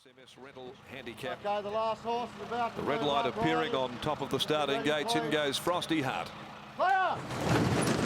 SMS rental handicap. Okay, the last horse is about to The red light appearing on top of the starting gates. In goes Frosty Heart. Clear!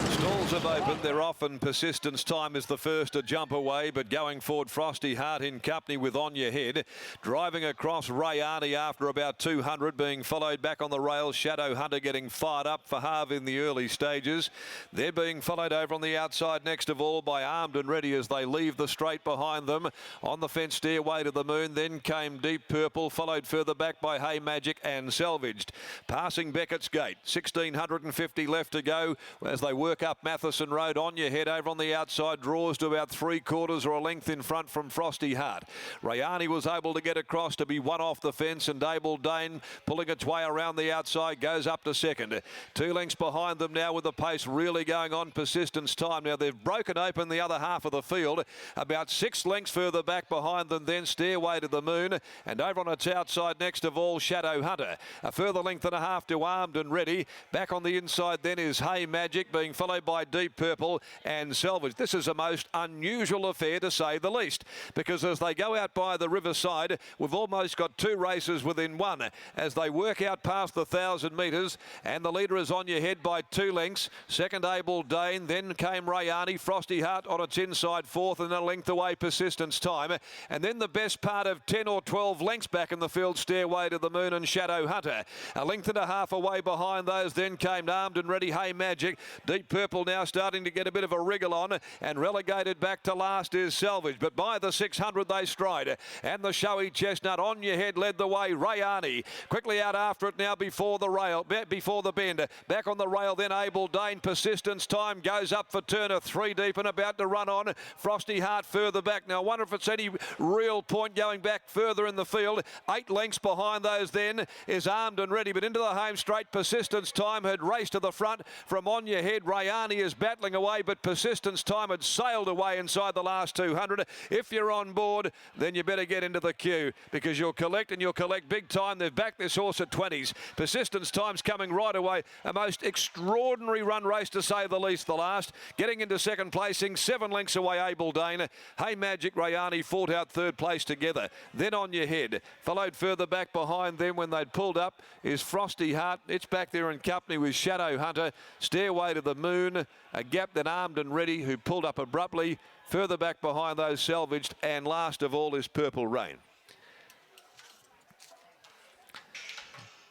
Stalls have opened. They're off, and Persistence Time is the first to jump away, but going forward, Frosty Heart in company with On Your Head. Driving across Rayani after about 200, being followed back on the rails. Shadow Hunter getting fired up for Harv in the early stages. They're being followed over on the outside next of all by Armed and Ready as they leave the straight behind them. On the fence, Stairway to the Moon. Then came Deep Purple, followed further back by Hey Magic and Salvaged. Passing Beckett's Gate, 1650 left to go as they work up Matheson Road. On Your Head over on the outside, draws to about 3/4 or a length in front from Frosty Heart. Rayani was able to get across to be one off the fence, and Able Dane pulling its way around the outside goes up to second. 2 lengths behind them now with the pace really going on. Persistence Time. Now they've broken open the other half of the field. About 6 lengths further back behind them then Stairway to the Moon, and over on its outside next of all Shadow Hunter. A further length and a half to Armed and Ready. Back on the inside then is Hey Magic, being followed by Deep Purple and Salvage. This is a most unusual affair, to say the least, because as they go out by the riverside, we've almost got 2 races within one as they work out past the 1,000 metres, and the leader is On Your Head by 2 lengths. Second Able Dane, then came Rayani. Frosty Heart on its inside fourth, and a length away Persistence Time, and then the best part of 10 or 12 lengths back in the field, Stairway to the Moon and Shadow Hunter. A length and a half away behind those then came Armed and Ready, Hey Magic. Deep Purple now starting to get a bit of a wriggle on, and relegated back to last is Salvage. But by the 600 they stride, and the showy Chestnut. On Your Head led the way. Rayani quickly out after it now before the rail, before the bend. Back on the rail then Able Dane. Persistence Time goes up for Turner, 3 deep and about to run on. Frosty Heart further back. Now I wonder if it's any real point going back further in the field. 8 lengths behind those then is Armed and Ready, but into the home straight Persistence Time had raced to the front from On Your Head. Rayani is battling away, but Persistence Time had sailed away inside the last 200. If you're on board, then you better get into the queue, because you'll collect, and you'll collect big time. They've backed this horse at 20s. Persistence Time's coming right away. A most extraordinary run race, to say the least, the last. Getting into second placing, 7 lengths away Able Dane. Hey Magic, Rayani fought out third place together. Then On Your Head. Followed further back behind them when they'd pulled up is Frosty Heart. It's back there in company with Shadow Hunter. Stairway to the Moon. A gap then Armed and Ready, who pulled up abruptly. Further back behind those Salvaged, and last of all is Purple Rain.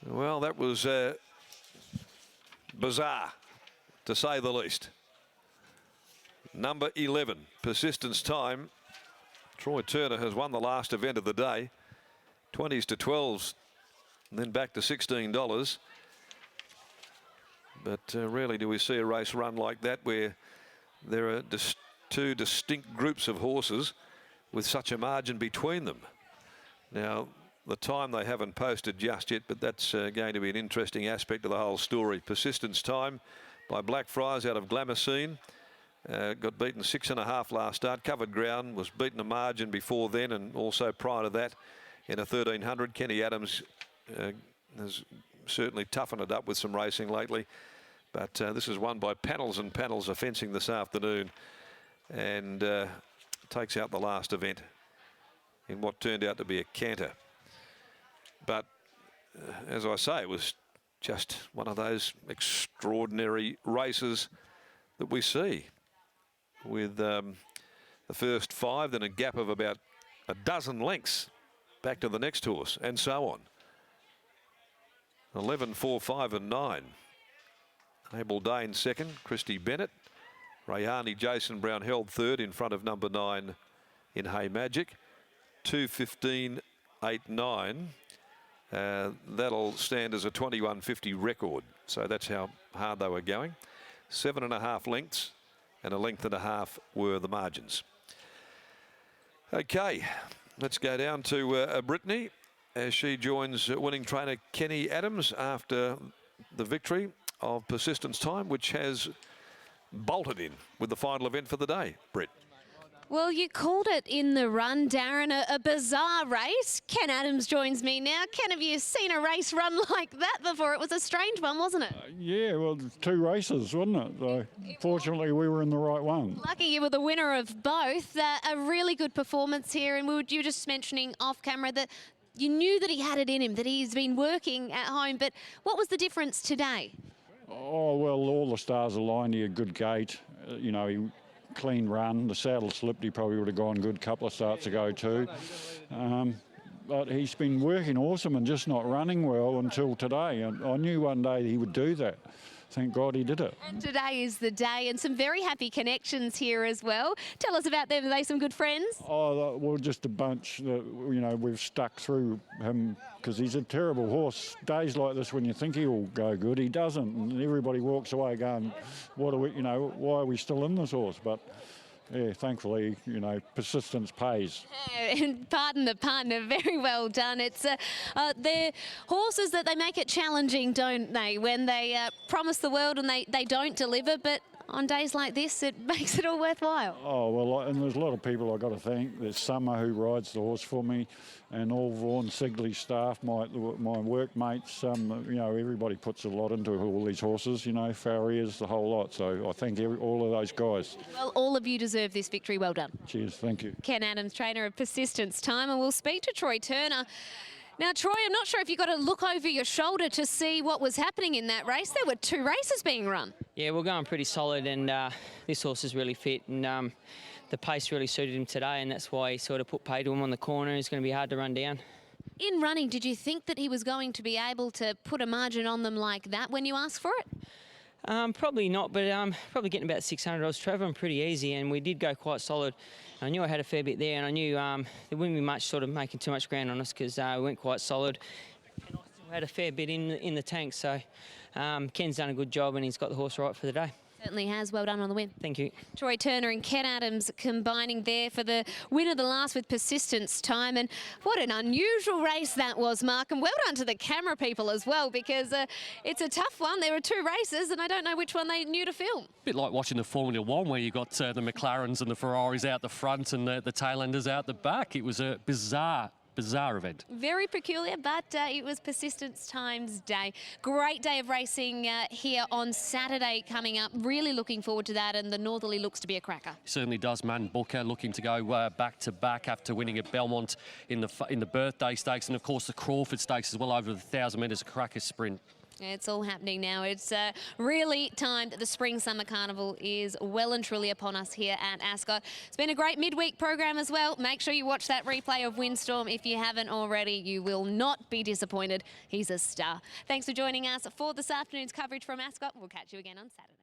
Well, that was bizarre, to say the least. Number 11, Persistence Time. Troy Turner has won the last event of the day. 20s to 12s, and then back to $16. But rarely do we see a race run like that, where there are 2 distinct groups of horses with such a margin between them. Now, the time they haven't posted just yet, but that's going to be an interesting aspect of the whole story. Persistence Time by Blackfriars out of Glamacine. Got beaten 6.5 last start. Covered ground, was beaten a margin before then, and also prior to that in a 1300. Kenny Adams has certainly toughened it up with some racing lately. But this is won by panels and panels of fencing this afternoon, and takes out the last event in what turned out to be a canter. But as I say, it was just one of those extraordinary races that we see, with the first 5, then a gap of about a dozen lengths back to the next horse, and so on. 11, 4, 5 and 9. Able Dane second, Christy Bennett. Rayani Jason Brown held third in front of number 9 in Hey Magic. 2:15, 8, 9. That'll stand as a 21:50 record. So that's how hard they were going. 7.5 lengths, and a length and a half were the margins. Okay, let's go down to Brittany as she joins winning trainer Kenny Adams after the victory of Persistence Time, which has bolted in with the final event for the day. Britt. Well, you called it in the run, Darren, a bizarre race. Ken Adams joins me now. Ken, have you seen a race run like that before? It was a strange one, wasn't it? Yeah, well, 2 races, wasn't it? So, fortunately, we were in the right one. Lucky you were the winner of both. A really good performance here, and you were just mentioning off camera that you knew that he had it in him, that he's been working at home, but what was the difference today? Oh, well, all the stars aligned. He had good gait, he clean run. The saddle slipped, he probably would have gone good a couple of starts ago too. But he's been working awesome and just not running well until today. And I knew one day he would do that. Thank God he did it. And today is the day, and some very happy connections here as well. Tell us about them. Are they some good friends? Oh, well, just a bunch that, we've stuck through him because he's a terrible horse. Days like this when you think he'll go good, he doesn't. And everybody walks away going, what are we, why are we still in this horse? But yeah, thankfully, persistence pays. And pardon the pun, very well done. It's they're horses that they make it challenging, don't they? When they promise the world and they don't deliver, but on days like this, it makes it all worthwhile. Oh, well, and there's a lot of people I've got to thank. There's Summer who rides the horse for me, and all Vaughan Sigley staff, my workmates, everybody puts a lot into all these horses, farriers, the whole lot. So I thank all of those guys. Well, all of you deserve this victory. Well done. Cheers, thank you. Ken Adams, trainer of Persistence Time, and we'll speak to Troy Turner. Now, Troy, I'm not sure if you got to look over your shoulder to see what was happening in that race. There were 2 races being run. Yeah, we're going pretty solid, and this horse is really fit, and the pace really suited him today, and that's why he sort of put pay to him on the corner. He's going to be hard to run down. In running, did you think that he was going to be able to put a margin on them like that when you asked for it? Probably not, but probably getting about 600. I was travelling pretty easy, and we did go quite solid. I knew I had a fair bit there, and I knew there wouldn't be much sort of making too much ground on us because we went quite solid. And I still had a fair bit in the tank, so Ken's done a good job, and he's got the horse right for the day. Certainly has. Well done on the win. Thank you. Troy Turner and Ken Adams combining there for the win of the last with Persistence Time. And what an unusual race that was, Mark. And well done to the camera people as well, because it's a tough one. There were 2 races, and I don't know which one they knew to film. A bit like watching the Formula One, where you got the McLarens and the Ferraris out the front and the tailenders out the back. It was a bizarre event. Very peculiar, but it was Persistence Time's day. Great day of racing here on Saturday coming up. Really looking forward to that, and the Northerly looks to be a cracker. Certainly does. Man Booker looking to go back to back after winning at Belmont in the Birthday Stakes, and of course the Crawford Stakes as well, over the 1,000 metres, a cracker sprint. It's all happening now. It's really timed. The Spring Summer Carnival is well and truly upon us here at Ascot. It's been a great midweek program as well. Make sure you watch that replay of Windstorm. If you haven't already, you will not be disappointed. He's a star. Thanks for joining us for this afternoon's coverage from Ascot. We'll catch you again on Saturday.